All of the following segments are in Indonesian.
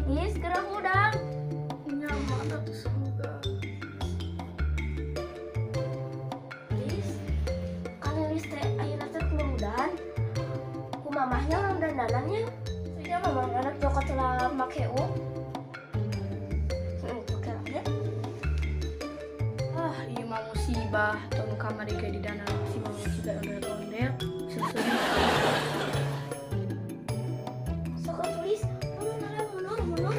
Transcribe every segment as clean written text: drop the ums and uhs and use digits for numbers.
Lis, gerak udang. Nyaman atuh semoga. Lis, kalau Lis teh ayeuna teh kemudahan. Ku mamahnya orang dandanannya. Saya mamah anak cokot lah make u. Tukernya. Iya mah musibah. Tong kamar kayak di dana si mama juga ondel-ondel. Susuri. Sok tulis, mundur.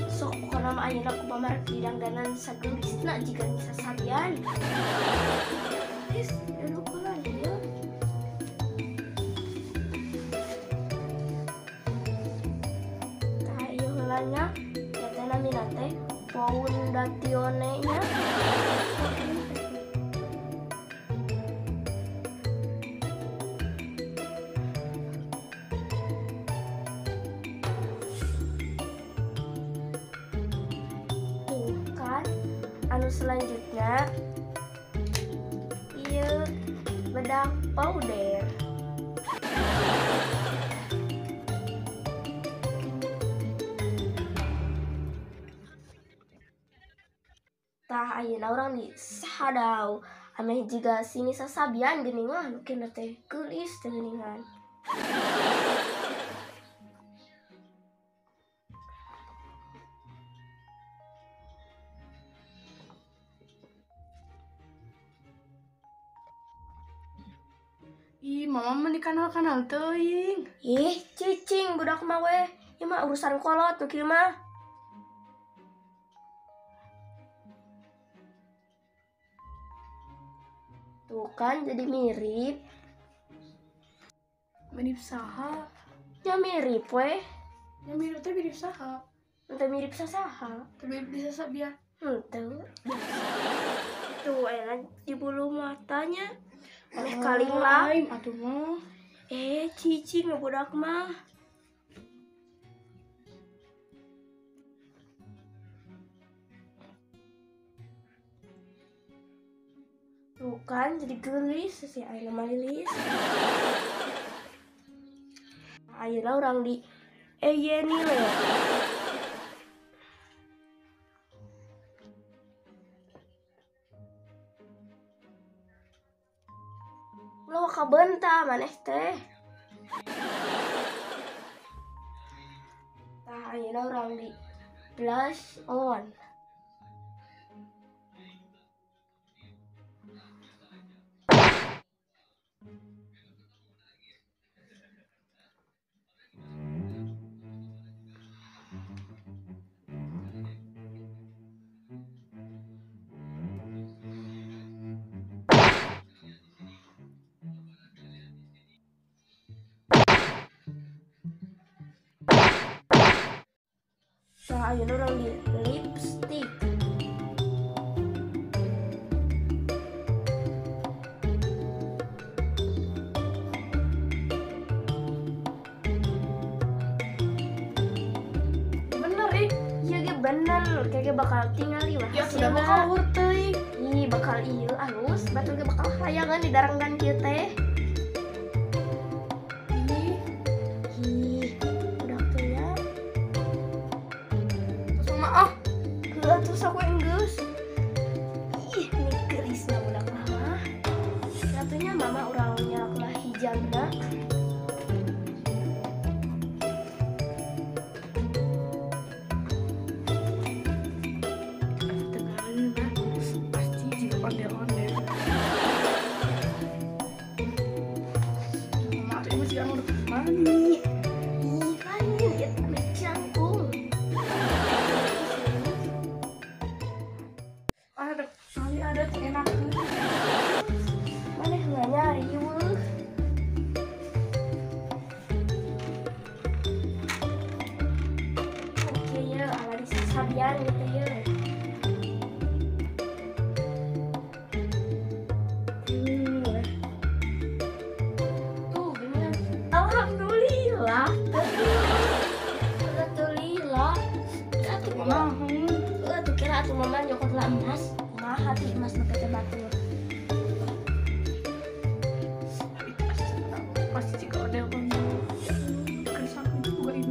Sok kana mah ayeuna ku mamah di dandanan sagelisna jika bisa sabian. Lis, duduk heula ieu. Tah ieu heulanya, ya teh namina teh Foundatione-nya. Tuh kan, anu selanjutnya ieu bedak powder. Tah ayeuna urang di sadau ameh jiga sini sasabian geuningan nu kena teh geulis teh geuningan. Ih, mama mah di kanal-kanal teuing. Ih, cicing budak mah weh. Ieu mah urusan kolot nu kieu mah. Tuh kan jadi mirip. Mirip saha? Ya mirip weh. Ya mirip teh mirip saha? Ente mirip sasaha. Teu mirip di sasabian. Henteu. Tuh enak di bulu matanya. Aneh kaling lah. Lain atuh mah. Cicing budak mah. Tuh kan jadi gelis si ayeuna mah lilis. Ayeuna urang di eyeni we. Lo kabenta maneh teh. Tah ayeuna urang di blush on. Tah ayeuna urang di lipstick. Bener ih. Iya ge bener, kayak bakal tinggal di Ya sudah bakal hur teuing. Ih, bakal ieu alus, batur ge bakal hayangan di darangdan kieu teh. Ih, Ih, udah tuh ya. terus mama ah. Heeh, terus aku enggeus. Ih, ini gelisna budak mama. Satunya mama urang nyalak hijabna. Dengarin mah pasti juga ondel-ondel. Mama tuh emang juga udah mandi. Ih, kan lihat ame cangkung. Ada kali ada tuh enak tuh. Maneh nggak nyari weuh. Oke ya, ala di sasabian gitu ya. Tuh, bener. Alhamdulillah. Alhamdulillah. Atuh mama. Tuh kira atuh mama nyokot lah emas. Mah hati emas na teh batur. Pasti juga ondel-ondel. Kan sakit juga ini.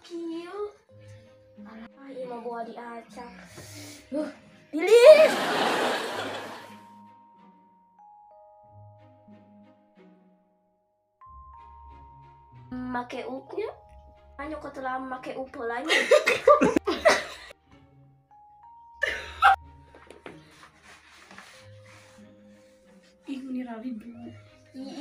kieu. Alah, ieu mah bawa diacak. Lilis. Make upnya. Anyo ko telah make upelanya. Ih, ini Rali bu. Ih,